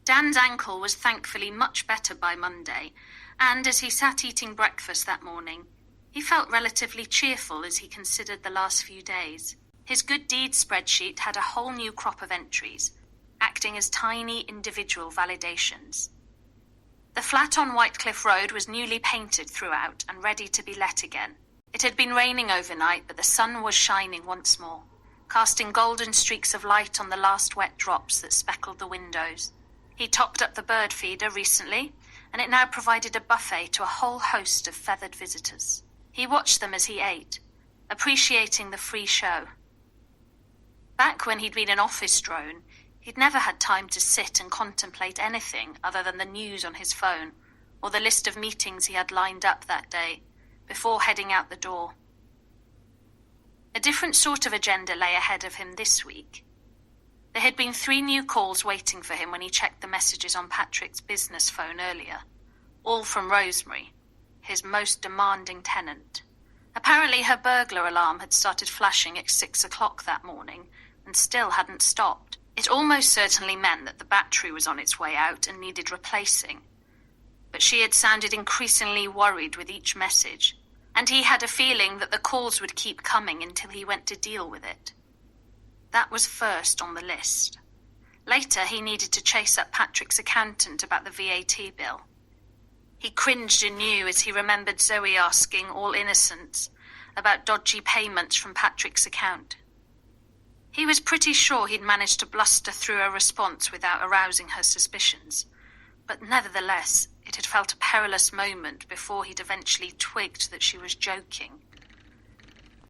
Dan's ankle was thankfully much better by Monday, and as he sat eating breakfast that morning, he felt relatively cheerful as he considered the last few days. His good deeds spreadsheet had a whole new crop of entries, acting as tiny individual validations. The flat on Whitecliff Road was newly painted throughout and ready to be let again. It had been raining overnight, but the sun was shining once more, casting golden streaks of light on the last wet drops that speckled the windows. He topped up the bird feeder recently, and it now provided a buffet to a whole host of feathered visitors. He watched them as he ate, appreciating the free show. Back when he'd been an office drone, he'd never had time to sit and contemplate anything other than the news on his phone or the list of meetings he had lined up that day before heading out the door. A different sort of agenda lay ahead of him this week. There had been 3 new calls waiting for him when he checked the messages on Patrick's business phone earlier, all from Rosemary, his most demanding tenant. Apparently her burglar alarm had started flashing at 6 o'clock that morning and still hadn't stopped. It almost certainly meant that the battery was on its way out and needed replacing. But she had sounded increasingly worried with each message, and he had a feeling that the calls would keep coming until he went to deal with it. That was first on the list. Later, he needed to chase up Patrick's accountant about the VAT bill. He cringed anew as he remembered Zoe asking, all innocence, about dodgy payments from Patrick's account. He was pretty sure he'd managed to bluster through a response without arousing her suspicions, but nevertheless, it had felt a perilous moment before he'd eventually twigged that she was joking.